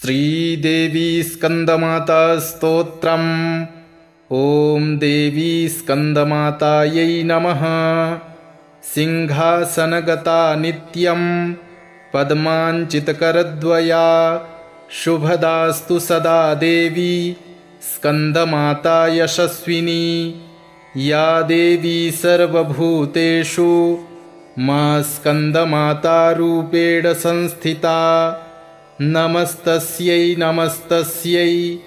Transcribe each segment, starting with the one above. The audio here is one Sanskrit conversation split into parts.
श्रीदेवी स्कंदमाता स्तोत्रम्। ॐ देवी स्कंदमातायै नमः। सिंहासनगता नित्यं पद्माञ्चितकरद्वया शुभदास्तु सदा देवी स्कंदमाता यशस्विनी। या देवी सर्वभूतेषु मा स्कंदमाता रूपेण संस्थिता। नमस्तस्यै नमस्तस्यै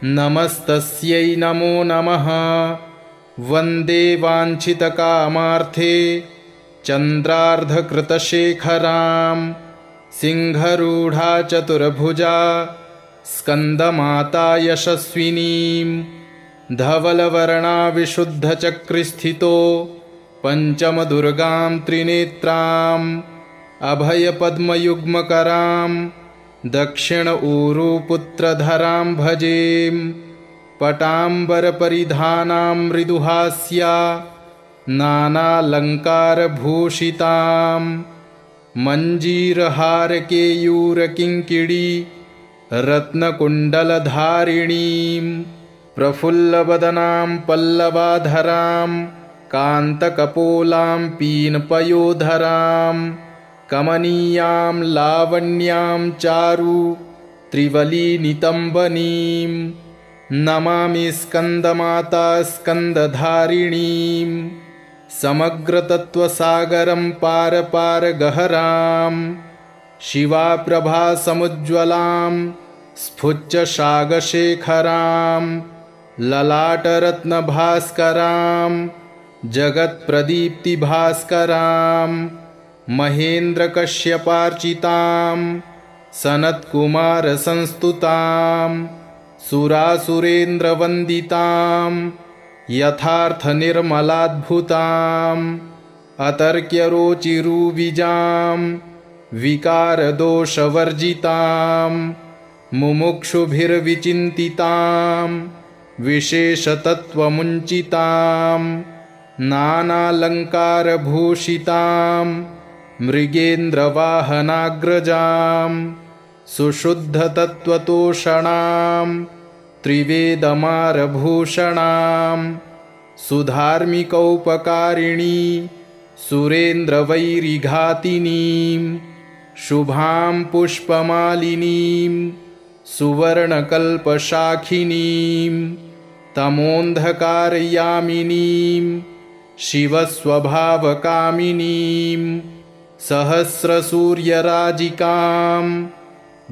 नमस्तस्यै नमो नमः। वन्दे वाञ्छितकामार्थे चन्द्रार्धकृतशेखरां सिंहरूढा चतुर्भुजा स्कंदमाता यशस्विनीं। धवलवर्णा विशुद्धचक्रिस्थितो पञ्चमदुर्गां त्रिनेत्राम् अभयपद्मयुग्मकरां दक्षिण ऊरुपुत्रधरां भजेम। पटाम्बरपरिधानां मृदुहास्या नानालङ्कारभूषितां मञ्जीरहारकेयूरकिङ्किणी रत्नकुण्डलधारिणीं। प्रफुल्लवदनां पल्लवाधरां कान्तकपोलां पीनपयोधरां कमनीयां लावण्यां चारु त्रिवलीनितम्बनीं। नमामि स्कंदमाता स्कंदधारिणीं समग्रतत्त्वसागरं पारपारगहरां। शिवाप्रभासमुज्ज्वलां स्फुज्जसागशेखरां ललाटरत्नभास्करां जगत्प्रदीप्तिभास्करां। महेन्द्रकश्यपार्चितां सनत्कुमारसंस्तुतां सुरासुरेन्द्रवन्दितां यथार्थनिर्मलाद्भुतां। अतर्क्यरोचिरुविजां विकारदोषवर्जितां मुमुक्षुभिर्विचिन्तितां विशेषतत्त्वमुञ्चितां। नानालङ्कारभूषितां मृगेन्द्रवाहनाग्रजां सुशुद्धतत्त्वतोषणां त्रिवेदमारभूषणां। सुधार्मिकौपकारिणी सुरेन्द्रवैरिघातिनीं शुभां पुष्पमालिनीं सुवर्णकल्पशाखिनीं तमोन्धकारयामिनीं शिवस्वभावकामिनीं। सहस्रसूर्यराजिकां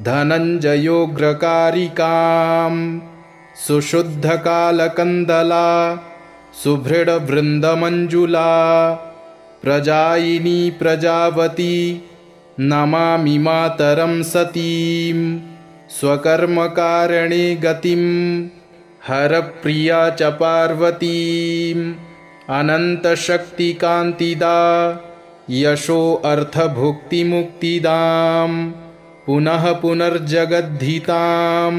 धनञ्जयोग्रकारिकां सुशुद्धकालकन्दला सुभृडवृन्दमञ्जुला। प्रजायिनी प्रजावती नमामि मातरं सतीं। स्वकर्मकारणे गतिं हरप्रिया च पार्वतीम्। अनन्तशक्तिकान्तिदा यशो अर्थभुक्तिमुक्तिदां पुनः पुनर्जगद्धितां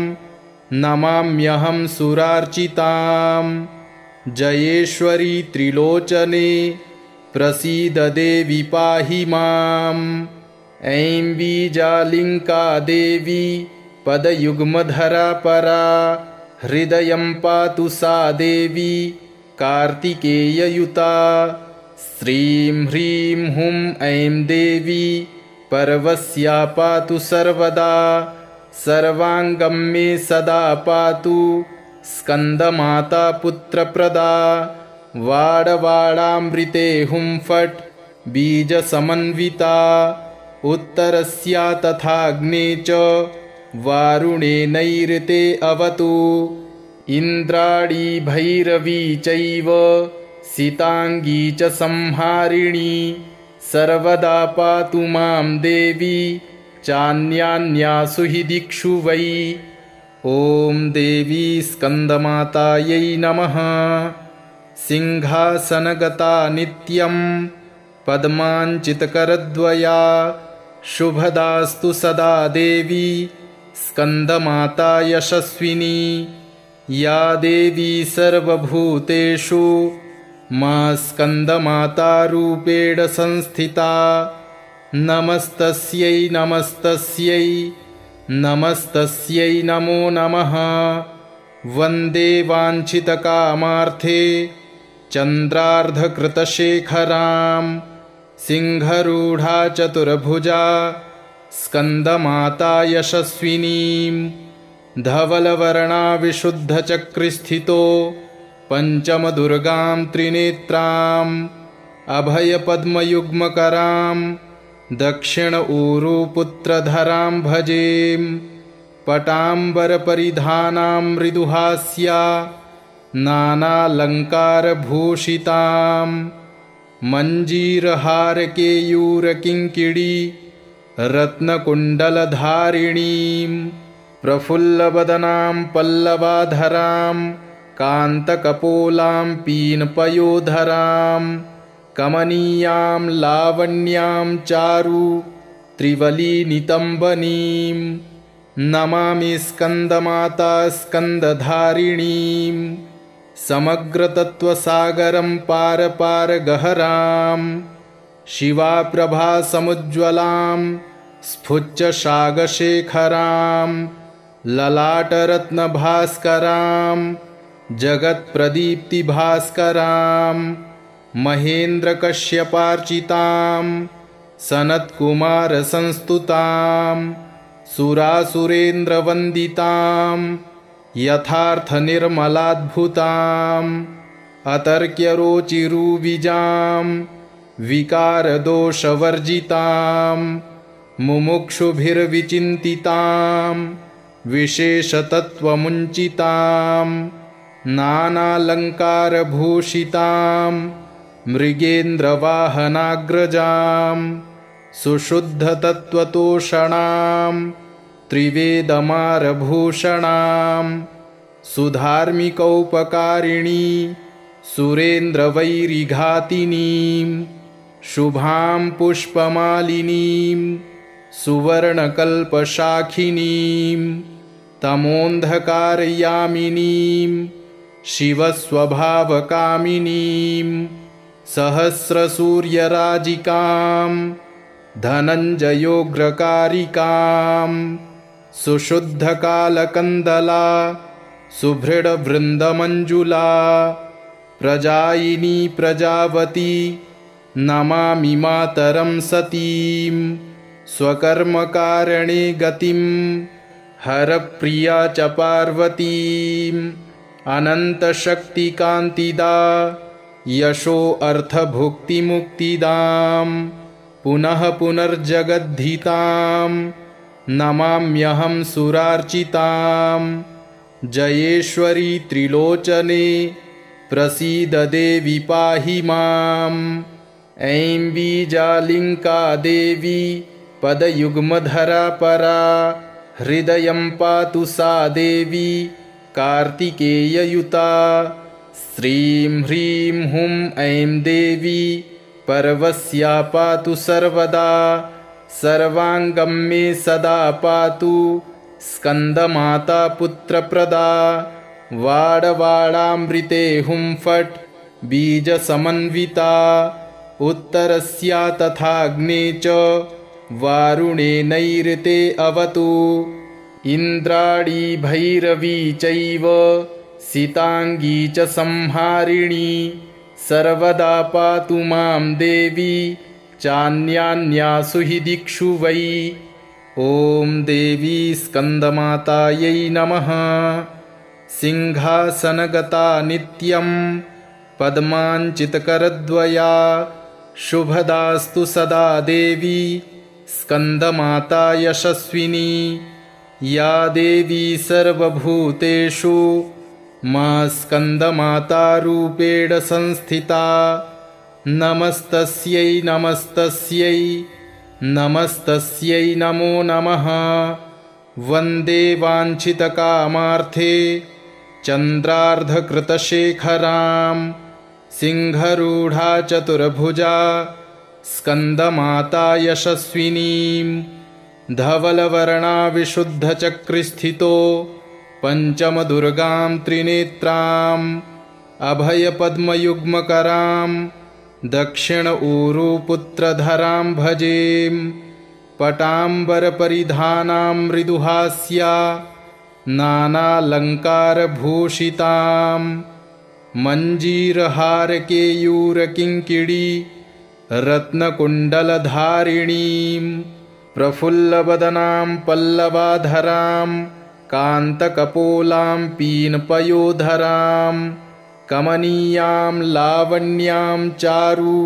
नमाम्यहं सुरार्चितां। जयेश्वरी त्रिलोचने प्रसीद देवी पाहि माम्। ऐं बीजालिङ्का देवी पदयुग्मधरा परा हृदयं पातु सा देवी कार्तिकेययुता। श्रीं ह्रीं हुं ऐं देवी पर्वस्या पातु सर्वदा। सर्वाङ्गं मे सदा पातु स्कंदमाता पुत्रप्रदा। वाडवाडामृते हुं फट् बीजसमन्विता। उत्तरस्या तथाग्ने च वारुणे नैऋते अवतु। इन्द्राणी भैरवी चैव सिताङ्गी च संहारिणी। सर्वदा पातु मां देवी चान्यान्यासु हि दिक्षु वै। ॐ देवी स्कंदमातायै नमः। सिंहासनगता नित्यं पद्माञ्चितकरद्वया शुभदास्तु सदा देवी स्कंदमाता यशस्विनी। या देवी सर्वभूतेषु मा स्कंदमाता रूपेण संस्थिता। नमस्तस्यै नमस्तस्यै नमस्तस्यै नमो नमः। वन्दे वाञ्छितकामार्थे चन्द्रार्धकृतशेखरां सिंहरूढा चतुर्भुजा स्कन्दमाता यशस्विनीं धवलवर्णा विशुद्धचक्रिस्थितो पञ्चमदुर्गां त्रिनेत्राम् अभयपद्मयुग्मकरां दक्षिण ऊरुपुत्रधरां भजेम। पटाम्बरपरिधानां मृदुहास्या नानालङ्कारभूषितां मञ्जीरहारकेयूरकिङ्किणी रत्नकुण्डलधारिणीं प्रफुल्लवदनां पल्लवाधरां कान्तकपोलां पीनपयोधरां कमनीयां लावण्यां चारु त्रिवलीनितम्बनीं नमामि स्कन्दमाता स्कन्दधारिणीं समग्रतत्त्वसागरं पारपारगहरां शिवाप्रभासमुज्ज्वलां स्फुच्चशागशेखरां ललाटरत्नभास्करां जगत्प्रदीप्तिभास्करां महेन्द्रकश्यपार्चितां सनत्कुमारसंस्तुतां सुरासुरेन्द्रवन्दितां यथार्थनिर्मलाद्भुतां अतर्क्यरोचिरुविजां विकारदोषवर्जितां मुमुक्षुभिर्विचिन्तितां विशेषतत्त्वमुञ्चितां नानालङ्कारभूषितां मृगेन्द्रवाहनाग्रजां सुशुद्धतत्त्वतोषणां त्रिवेदमारभूषणां सुधार्मिकौपकारिणी सुरेन्द्रवैरिघातिनीं शुभां पुष्पमालिनीं सुवर्णकल्पशाखिनीं तमोन्धकारयामिनीं शिवस्वभावकामिनीं सहस्रसूर्यराजिकां धनञ्जयोग्रकारिकां सुशुद्धकालकन्दला सुभृडवृन्दमञ्जुला प्रजायिनी प्रजावती नमामि मातरं सतीं स्वकर्मकारणे गतिं हरप्रिया च पार्वतीं अनन्तशक्तिकान्तिदा यशो अर्थभुक्तिमुक्तिदां पुनः पुनर्जगद्धितां नमाम्यहं सुरार्चितां जयेश्वरी त्रिलोचने प्रसीद देवी पाहि माम्। ऐं बीजालिङ्का देवी पदयुग्मधरा परा हृदयं पातु सा देवी कार्तिकेययुता। श्रीं ह्रीं हुं ऐं देवी पर्वस्या पातु सर्वदा सर्वाङ्गं मे सदा पातु स्कन्दमाता पुत्रप्रदा। वाडवाडामृते हुं फट् बीजसमन्विता उत्तरस्या तथाग्ने च वारुणे नैऋते अवतु। इन्द्राणी भैरवी चैव सिताङ्गी च संहारिणी सर्वदा पातु मां देवी चान्यान्यासु हि दिक्षु वै। ॐ देवी स्कन्दमातायै नमः। सिंहासनगता नित्यं पद्माञ्चितकरद्वया शुभदास्तु सदा देवी स्कन्दमाता यशस्विनी। या देवी सर्वभूतेषु मा स्कन्दमातारूपेण संस्थिता नमस्तस्यै नमस्तस्यै नमस्तस्यै नमो नमः। वन्दे वाञ्छितकामार्थे चन्द्रार्धकृतशेखरां सिंहरूढा चतुर्भुजा स्कन्दमाता यशस्विनीं धवलवर्णा विशुद्धचक्रिस्थितो पञ्चमदुर्गां त्रिनेत्राम् अभयपद्मयुग्मकरां दक्षिण ऊरुपुत्रधरां भजेम। पटाम्बरपरिधानां मृदुहास्या नानालङ्कारभूषितां मञ्जीरहारकेयूरकिङ्किणी रत्नकुण्डलधारिणीं प्रफुल्लवदनां पल्लवाधरां कान्तकपोलां पीनपयोधरां कमनीयां लावण्यां चारु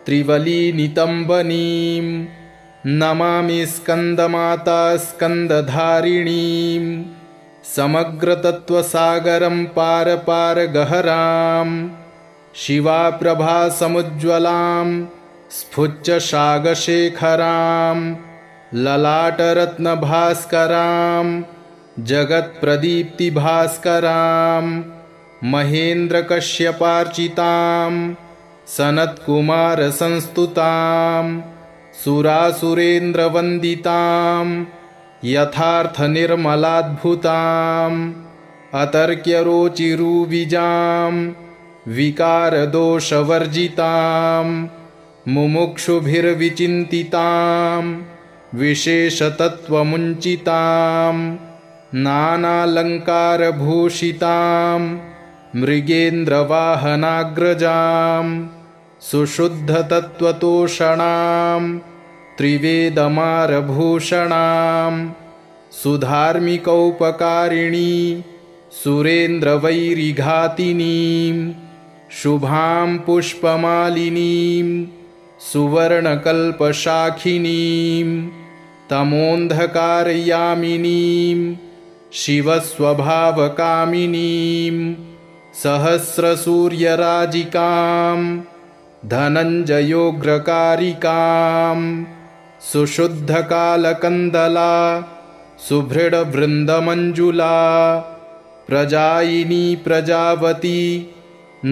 त्रिवलीनितम्बनीं नमामि स्कन्दमाता स्कन्दधारिणीं समग्रतत्त्वसागरं पारपारगहरां शिवाप्रभासमुज्ज्वलां स्फुच्चसागशेखरां ललाटरत्नभास्करां जगत्प्रदीप्तिभास्करां महेन्द्रकश्यपार्चितां सनत्कुमारसंस्तुतां सुरासुरेन्द्रवन्दितां यथार्थनिर्मलाद्भुताम् अतर्क्यरोचिरुविजां विकारदोषवर्जितां मुमुक्षुभिर्विचिन्तितां विशेषतत्त्वमुञ्चितां नानालङ्कारभूषितां मृगेन्द्रवाहनाग्रजां सुशुद्धतत्त्वतोषणां त्रिवेदमारभूषणां सुधार्मिकौपकारिणी सुरेन्द्रवैरिघातिनीं शुभां पुष्पमालिनीं सुवर्णकल्पशाखिनीं तमोन्धकारयामिनीं शिवस्वभावकामिनीं सहस्रसूर्यराजिकां धनञ्जयोग्रकारिकां सुशुद्धकालकन्दला सुभृडवृन्दमञ्जुला प्रजायिनी प्रजावती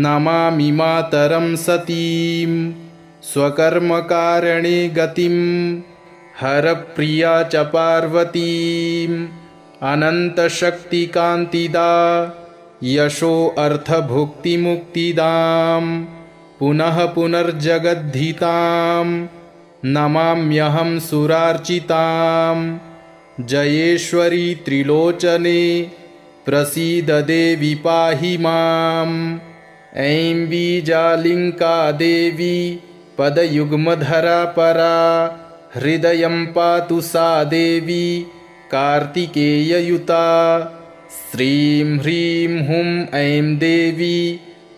नमामि मातरं सतीं स्वकर्मकारणे गतिं हरप्रिया च पार्वतीम् अनन्तशक्तिकान्तिदा यशो अर्थभुक्तिमुक्तिदां पुनः पुनर्जगद्धितां नमाम्यहं सुरार्चितां जयेश्वरी त्रिलोचने प्रसीद देवी पाहि माम् ऐं बीजालिङ्का देवी पदयुग्मधरा परा हृदयं पातु सा देवी कार्तिकेययुता श्रीं ह्रीं हुं ऐं देवी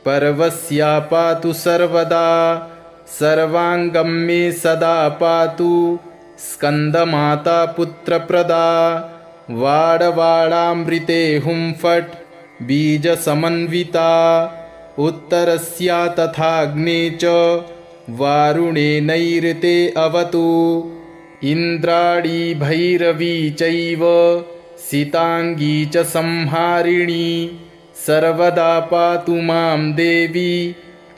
पर्वस्या पातु सर्वदा सर्वाङ्गं मे सदा पातु स्कन्दमाता पुत्रप्रदा वाडवाडामृते हुं फट् बीजसमन्विता उत्तरस्या तथाग्ने च वारुणे नैऋते अवतु इन्द्राणी भैरवी चैव सिताङ्गी च संहारिणी सर्वदा पातु मां देवी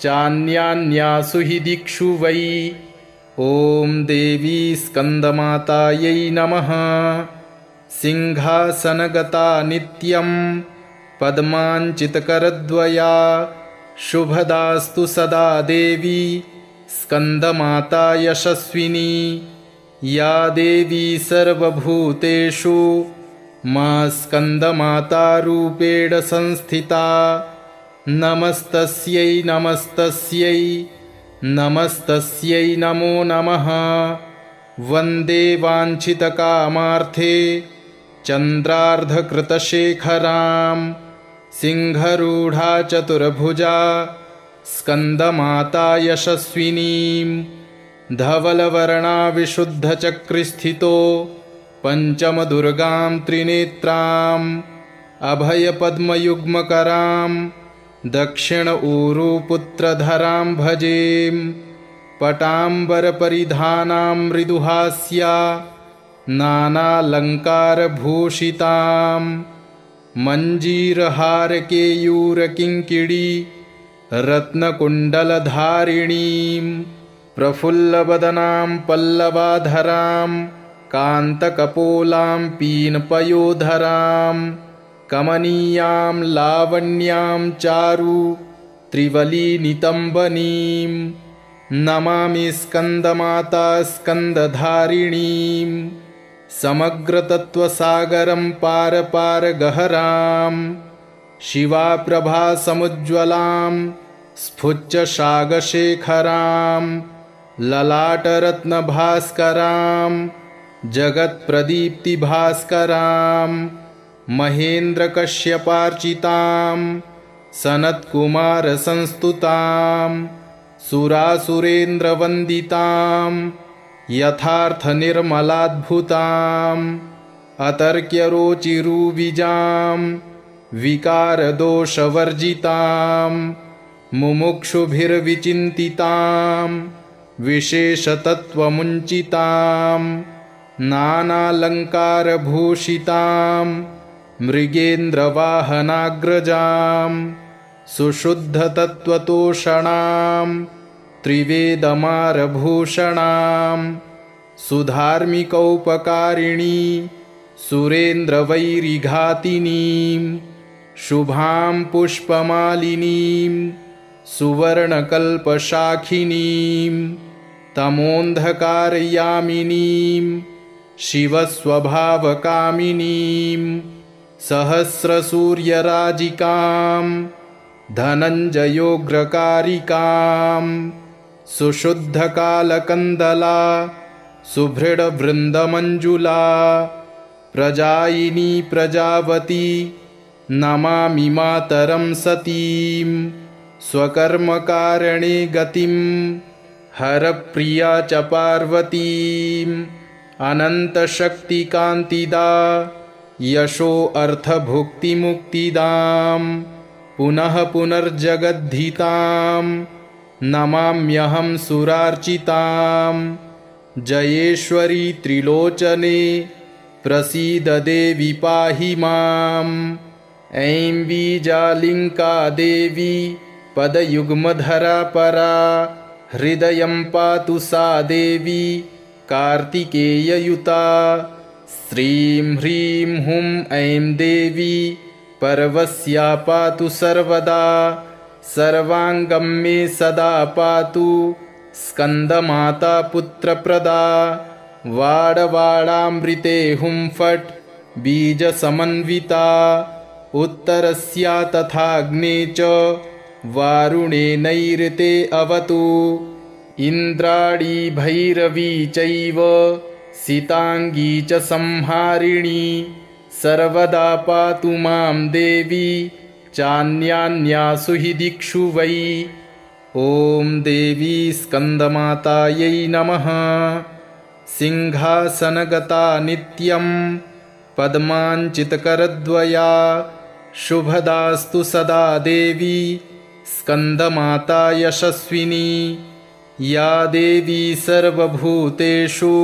चान्यान्यासु हि दिक्षु वै ॐ देवी स्कन्दमातायै नमः सिंहासनगता नित्यं पद्माञ्चितकरद्वया शुभदास्तु सदा देवी स्कन्दमाता यशस्विनी या देवी सर्वभूतेषु मा स्कन्दमातारूपेण संस्थिता नमस्तस्यै नमस्तस्यै नमस्तस्यै नमो नमः वन्दे वाञ्छितकामार्थे चन्द्रार्धकृतशेखरां सिंहरूढा चतुर्भुजा स्कन्दमाता यशस्विनीं धवलवर्णा विशुद्धचक्रिस्थितो पञ्चमदुर्गां त्रिनेत्राम् अभयपद्मयुग्मकरां दक्षिण ऊरुपुत्रधरां भजेम पटाम्बरपरिधानां मृदुहास्या नानालङ्कारभूषितां मञ्जीरहारकेयूरकिङ्किणी रत्नकुण्डलधारिणीं प्रफुल्लवदनां पल्लवाधरां कान्तकपोलां पीनपयोधरां कमनीयां लावण्यां चारु त्रिवलीनितम्बनीं नमामि स्कन्दमाता स्कन्दधारिणीं समग्रतत्त्वसागरं पारपारगहरां शिवाप्रभासमुज्ज्वलां स्फुज्जसागशेखरां ललाटरत्नभास्करां जगत्प्रदीप्तिभास्करां महेन्द्रकश्यपार्चितां सनत्कुमारसंस्तुतां सुरासुरेन्द्रवन्दितां यथार्थनिर्मलाद्भुताम् अतर्क्यरोचिरुविजां विकारदोषवर्जितां मुमुक्षुभिर्विचिन्तितां विशेषतत्त्वमुञ्चितां नानालङ्कारभूषितां मृगेन्द्रवाहनाग्रजां सुशुद्धतत्त्वतोषणां त्रिवेदमारभूषणां सुधार्मिकौपकारिणी सुरेन्द्रवैरिघातिनीं शुभां पुष्पमालिनीं सुवर्णकल्पशाखिनीं तमोन्धकारयामिनीं शिवस्वभावकामिनीं सहस्रसूर्यराजिकां धनञ्जयोग्रकारिकां सुशुद्धकालकन्दला सुभृडवृन्दमञ्जुला प्रजायिनी प्रजावती नमामि मातरं सतीं स्वकर्मकारणे गतिं हरप्रिया च पार्वतीम् अनन्तशक्तिकान्तिदा यशो अर्थभुक्तिमुक्तिदां पुनः पुनर्जगद्धितां नमाम्यहं सुरार्चितां जयेश्वरी त्रिलोचने प्रसीद देवी पाहि माम् ऐं बीजालिङ्का देवी पदयुग्मधरा परा हृदयं पातु सा देवी कार्तिकेययुता श्रीं ह्रीं हुं ऐं देवी पर्वस्या पातु सर्वदा सर्वाङ्गं मे सदा पातु स्कन्दमाता पुत्रप्रदा वाडवाडामृते हुं फट् बीजसमन्विता उत्तरस्या तथाग्ने च वारुणे नैऋते अवतु इन्द्राणी भैरवी चैव सिताङ्गी च संहारिणी सर्वदा पातु मां देवी चान्यान्यासु हि दिक्षु वै। ॐ देवी स्कन्दमातायै नमः। सिंहासनगता नित्यं पद्माञ्चितकरद्वया शुभदास्तु सदा देवी स्कन्दमाता यशस्विनी या देवी सर्वभूतेषु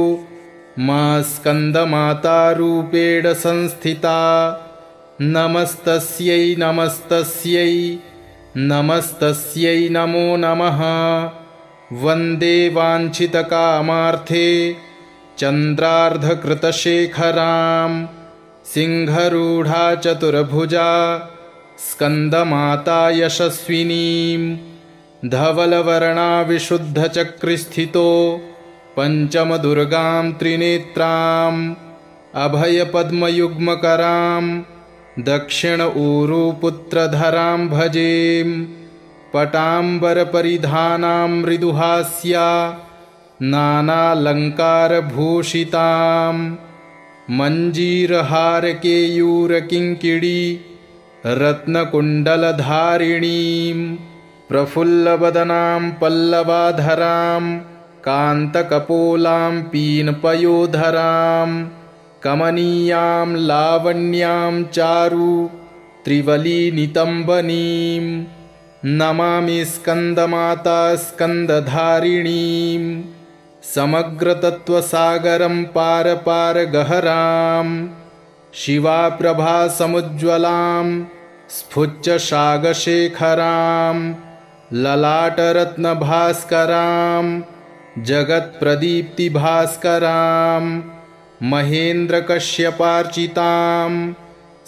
मा स्कन्दमातारूपेण संस्थिता नमस्तस्यै नमस्तस्यै नमस्तस्यै नमो नमः। वन्दे वाञ्छितकामार्थे चन्द्रार्धकृतशेखरां सिंहरूढा चतुर्भुजा स्कन्दमाता यशस्विनीं धवलवर्णा विशुद्धचक्रिस्थितो पञ्चमदुर्गां त्रिनेत्राम् अभयपद्मयुग्मकरां दक्षिण ऊरुपुत्रधरां भजेम। पटाम्बरपरिधानां मृदुहास्या नानालङ्कारभूषितां मञ्जीरहारकेयूरकिङ्किणी रत्नकुण्डलधारिणीं प्रफुल्लवदनां पल्लवाधरां कान्तकपोलां पीनपयोधरां कमनीयां लावण्यां चारु त्रिवलीनितम्बनीं नमामि स्कन्दमाता स्कन्दधारिणीं समग्रतत्त्वसागरं पारपारगहरां शिवाप्रभासमुज्ज्वलां स्फुज्जसागशेखरां ललाटरत्नभास्करां जगत्प्रदीप्तिभास्करां महेन्द्रकश्यपार्चितां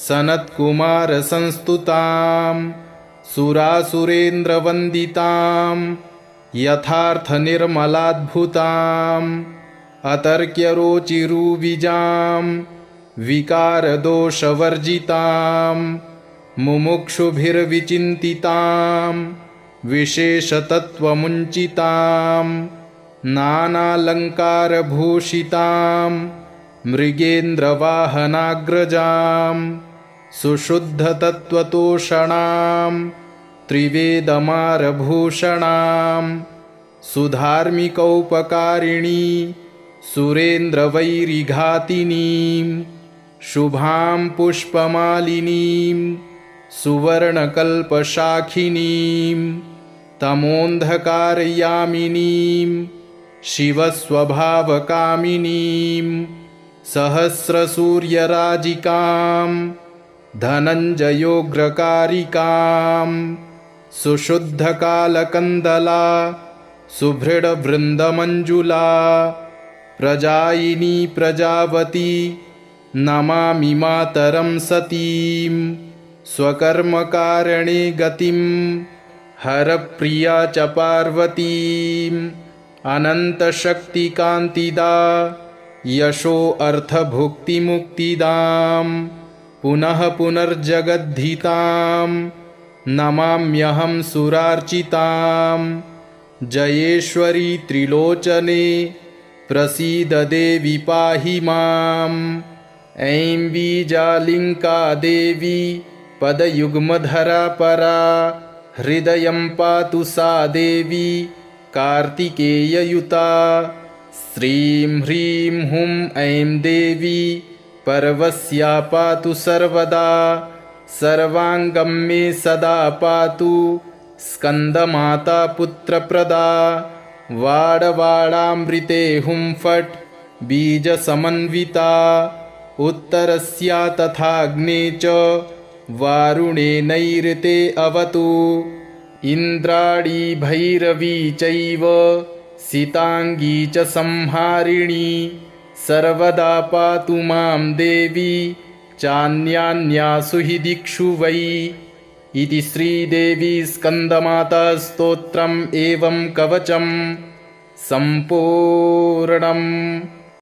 सनत्कुमारसंस्तुतां सुरासुरेन्द्रवन्दितां यथार्थनिर्मलाद्भुताम् अतर्क्यरोचिरुविजां विकारदोषवर्जितां मुमुक्षुभिर्विचिन्तितां विशेषतत्त्वमुञ्चितां नानालङ्कारभूषितां मृगेन्द्रवाहनाग्रजां सुशुद्धतत्त्वतोषणां त्रिवेदमारभूषणां सुधार्मिकौपकारिणी सुरेन्द्रवैरिघातिनीं शुभां पुष्पमालिनीं सुवर्णकल्पशाखिनीं तमोन्धकारयामिनीं शिवस्वभावकामिनीं सहस्रसूर्यराजिकां धनञ्जयोग्रकारिकां सुशुद्धकालकन्दला सुभृडवृन्दमञ्जुला प्रजायिनी प्रजावती नमामि मातरं सतीं स्वकर्मकारणे गतिं हरप्रिया च पार्वतीम् अनन्तशक्तिकान्तिदा यशो अर्थभुक्तिमुक्तिदां पुनः पुनर्जगद्धितां नमाम्यहं सुरार्चितां जयेश्वरी त्रिलोचने प्रसीद देवी पाहि माम् ऐं बीजालिङ्का देवी पदयुग्मधरा परा हृदयं पातु सा देवी कार्तिकेययुता श्रीं ह्रीं हुं ऐं देवी पर्वस्या पातु सर्वदा सर्वाङ्गं मे सदा पातु स्कन्दमाता पुत्रप्रदा वाडवाडामृते हुं फट् बीजसमन्विता उत्तरस्या तथाग्ने च वारुणे नैऋते अवतु इन्द्राणी भैरवी चैव सिताङ्गी च संहारिणी सर्वदा पातु मां देवी चान्यान्यासु हि दिक्षु वै इति श्रीदेवी स्कन्दमाता स्तोत्रम् एवं कवचं सम्पूर्णम्।